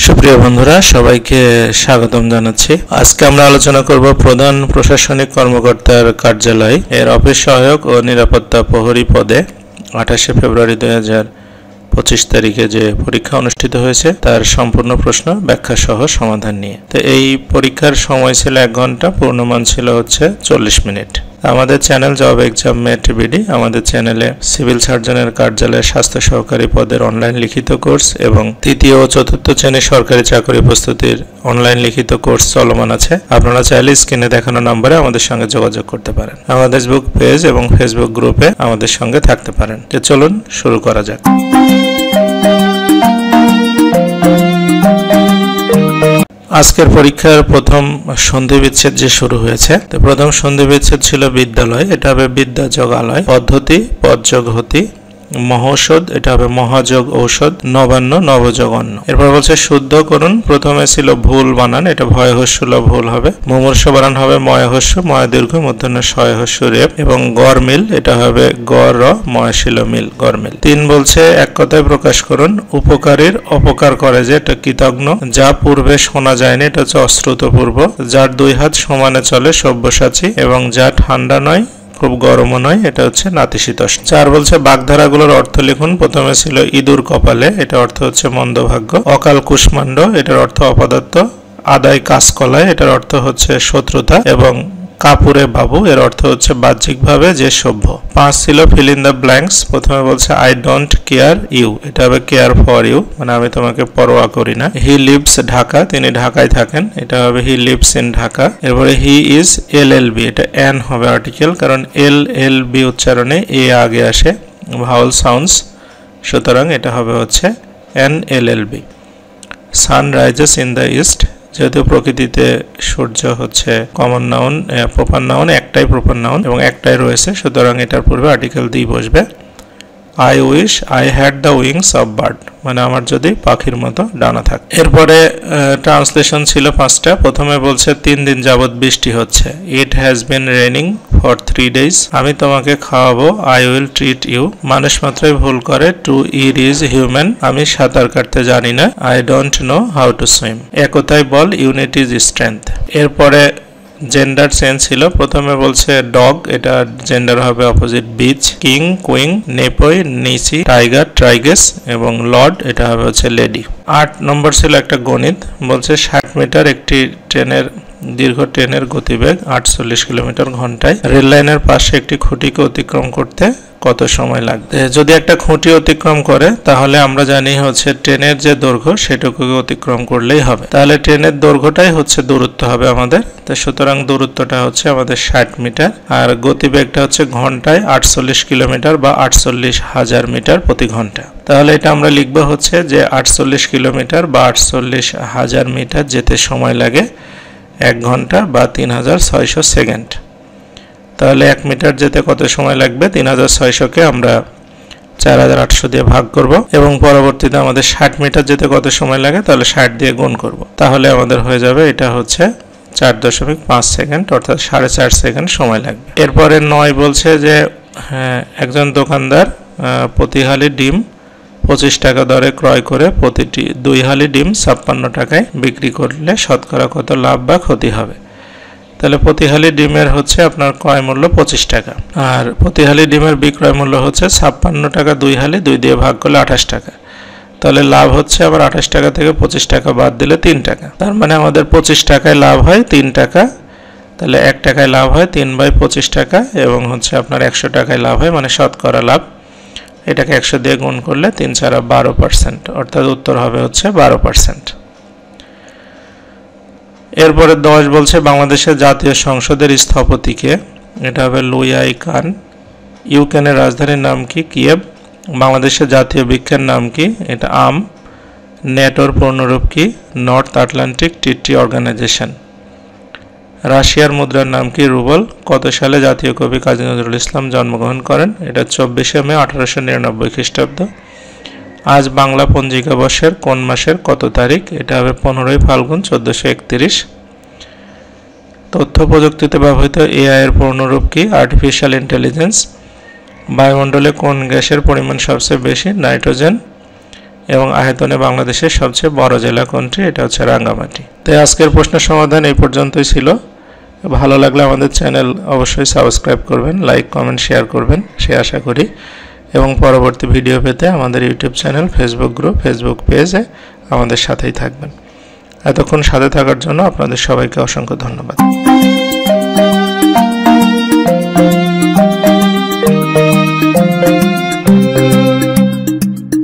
সুপ্রিয় বন্ধুরা, সবাইকে স্বাগতম জানাচ্ছি। আজকে আমরা আলোচনা করব প্রধান প্রশাসনিক কর্মকর্তার কার্যালয় এর অফিস সহায়ক ও নিরাপত্তা প্রহরী পদে 28শে ফেব্রুয়ারি 2025 তারিখে যে পরীক্ষা অনুষ্ঠিত হয়েছে তার সম্পূর্ণ প্রশ্ন ব্যাখ্যা সহ সমাধান নিয়ে। তো এই পরীক্ষার সময় ছিল 1 ঘন্টা, পূর্ণমান ছিল হচ্ছে 40 মিনিট। আমাদের channel job exam mate BD, আমাদের চ্যানেলে সিভিল সার্জনের কার্যালয়ে স্বাস্থ্য সহকারী পদের অনলাইন লিখিত কোর্স এবং তৃতীয় ও চতুর্থ শ্রেণীর সরকারি চাকরি প্রস্তুতির অনলাইন লিখিত কোর্স চলমান আছে। আপনারা চাইলে স্ক্রিনে দেখানো নম্বরে আমাদের সঙ্গে যোগাযোগ করতে পারেন। আমাদের ফেসবুক পেজ এবং ফেসবুক গ্রুপে আমাদের সঙ্গে থাকতে পারেন। তো চলুন শুরু করা যাক। আজকের পরীক্ষার প্রথম সন্ধি বিচ্ছেদ যে শুরু হয়েছে, তো প্রথম সন্ধি বিচ্ছেদ ছিল বিদ্যালয়, এটা হবে বিদ্যা যোগালয়। পদ্ধতি পদযোগ হতি। মহৌষধ, এটা হবে মহাযোগ ঔষধ। নবান্ন নবযোগ অন্ন। এরপর বলছে শুদ্ধ করুন। প্রথমে ছিল ভুল বানান, এটা ভয় হস্যুল ভুল হবে। মুমূর্ষ বানান হবে ময় হস্য, ময় দীর্ঘ, মূর্ধন্য শয় হস্য রেপ। এবং গড় মিল, এটা হবে গড় র ময়শিল মিল, গড় মিল। 3 বলছে এক কথায় প্রকাশ করুন। উপকারীর অপকার করে যে, এটা কৃতজ্ঞ। যা পূর্বে শোনা যায়নি, এটা হচ্ছে অশ্রুতপূর্ব। যার 2 হাত সমানে চলে সব্যসাচী। এবং যা ঠান্ডা নয় খুব গরমও নয়, এটা হচ্ছে নাতিশীতোষ্ণ। 4 বলছে বাগধারাগুলোর অর্থ লিখুন। প্রথমে ছিল ইঁদুর কপালে, এটা অর্থ হচ্ছে মন্দভাগ্য। অকাল কুষ্মাণ্ড, এটার অর্থ অপদার্থ। আদায় কাঁচকলায়, এটার অর্থ হচ্ছে শত্রুতা। এবং কাপুরে বাবু, এর অর্থ হচ্ছে বাহ্যিকভাবে যে সভ্য। 5 ছিল ফিল ইন দ্য ব্ল্যাঙ্কস। প্রথমে বলছে আই ডোন্ট কেয়ার ইউ, এটা হবে কেয়ার ফর ইউ, মানে আমি তোমাকে পরোয়া করি না। হি লিভস ঢাকা, তিনি ঢাকায় থাকেন, এটা হবে হি লিভস ইন ঢাকা। এরপরে হি ইজ LLB, এটা এন হবে আর্টিকেল, কারণ LLB উচ্চারণে এ আগে আসে, ভাওয়াল সাউন্ডস, সুতরাং এটা হবে হচ্ছে NLLB। Sun rises in the east, যেহেতু প্রকৃতিতে সূর্য হচ্ছে কমন নাউন, প্রপার নাউন, একটাই প্রপার নাউন এবং একটাই রয়েছে, সুতরাং এটার পূর্বে আর্টিকেল দি বসবে। I wish I had the wings of bird, মানে আমার যদি পাখির মতো ডানা থাকে। এরপরে ট্রান্সলেশন ছিল 5টা। প্রথমে বলছে 3 দিন যাবৎ বৃষ্টি হচ্ছে। It has been raining for 3 days। আমি তোমাকে খাওয়াবো। I will treat you. মানুষ মাত্রই ভুল করে। To it is human. আমি সাঁতার কাটতে জানি না। I don't know how to swim. একতাই বল, ইউনিট ইজ স্ট্রেংথ। এরপরে জেন্ডার চেঞ্জ ছিল। প্রথমে বলছে ডগ, এটা জেন্ডার হবে opposite bitch. King queen, nephew niece, tiger ট্রাইগেস এবং লর্ড, এটা হবে হচ্ছে লেডি। 8 নম্বর ছিল একটা গণিত। বলছে 60 মিটার একটি দীর্ঘ ট্রেনের গতিবেগ 48 কিলোমিটার ঘন্টায়। রেল লাইনের পাশে একটি খুঁটিকে অতিক্রম করতে কত সময় লাগবে? যদি একটা খুঁটি অতিক্রম করে তাহলে আমরা জানি হচ্ছে ট্রেনের যে দৈর্ঘ্য সেটুকুকে অতিক্রম করলেই হবে। তাহলে ট্রেনের দৈর্ঘ্যটাই হচ্ছে দূরত্ব হবে আমাদের। তো সুতরাং দূরত্বটা হচ্ছে আমাদের 60 মিটার আর গতিবেগটা হচ্ছে ঘন্টায় 48 কিলোমিটার বা 48,000 মিটার প্রতি ঘন্টা। তাহলে এটা আমরা লিখবো হচ্ছে যে 48 কিলোমিটার বা 48,000 মিটার যেতে সময় লাগে 1 ঘন্টা বা 3600 সেকেন্ড। তাহলে 1 মিটার যেতে কত সময় লাগবে? 3600কে আমরা 4800 দিয়ে ভাগ করব এবং পরবর্তীতে আমাদের 60 মিটার যেতে কত সময় লাগে, তাহলে 60 দিয়ে গুণ করব। তাহলে আমাদের হয়ে যাবে এটা হচ্ছে 4.5 সেকেন্ড, অর্থাৎ 4.5 সেকেন্ড সময় লাগবে। এরপরে 9 বলছে যে একজন দোকানদার প্রতি হালি ডিম 25 টাকা দরে ক্রয় করে প্রতিটি 2 হালি ডিম 56 টাকায় বিক্রি করলে শতকরা কত লাভ বা ক্ষতি হবে? তাহলে প্রতি হালি ডিমের হচ্ছে আপনার ক্রয় মূল্য 25 টাকা আর প্রতি হালি ডিমের বিক্রয় মূল্য হচ্ছে 56 টাকা। 2 হালি 2 দিয়ে ভাগ করলে 28 টাকা। তাহলে লাভ হচ্ছে আবার 28 টাকা থেকে 25 টাকা বাদ দিলে 3 টাকা। তার মানে আমাদের 25 টাকায় লাভ হয় 3 টাকা। তাহলে 1 টাকায় লাভ হয় 3/25 টাকা এবং হচ্ছে আপনার 100 টাকায় লাভ হয়, মানে শতকরা লাভ। এটাকে 100 দিয়ে গুণ করলে 3 × 12%, অর্থাৎ উত্তর হবে হচ্ছে 12%। এরপরে 10 বলছে বাংলাদেশের জাতীয় সংসদের স্থপতিকে, এটা হবে লুই আই কান। ইউক্রেনের রাজধানীর নাম কি? কিয়েভ। বাংলাদেশের জাতীয় বৃক্ষের নাম কি? এটা আম। নেটোর পূর্ণরূপ কি? North Atlantic treaty organization. রাশিয়ার মুদ্রার নাম কি? রুবল। কত সালে জাতীয় কবি কাজী নজরুল ইসলাম জন্মগ্রহণ করেন? এটা 24শে মে 1899 খ্রিস্টাব্দ। আজ বাংলা পঞ্জিকা বর্ষের কোন মাসের কত তারিখ? এটা হবে 15ই ফাল্গুন 1431। তথ্য প্রযুক্তিতে ব্যবহৃত AI এর পূর্ণরূপ কি? Artificial intelligence. বায়ুমণ্ডলে কোন গ্যাসের পরিমাণ সবচেয়ে বেশি? নাইট্রোজেন। এবং আয়তনে বাংলাদেশের সবচেয়ে বড় জেলা কোনটি? এটা হচ্ছে রাঙ্গামাটি। তাই আজকের প্রশ্নের সমাধান এই পর্যন্তই ছিল। ভালো লাগলে আমাদের চ্যানেল অবশ্যই সাবস্ক্রাইব করবেন, লাইক কমেন্ট শেয়ার করবেন, সে আশা করি। এবং পরবর্তী ভিডিও পেতে আমাদের YouTube channel, Facebook group, Facebook পেজে আমাদের সাথেই থাকবেন। এতক্ষণ সাথে থাকার জন্য আপনাদের সবাইকে অসংখ্য ধন্যবাদ।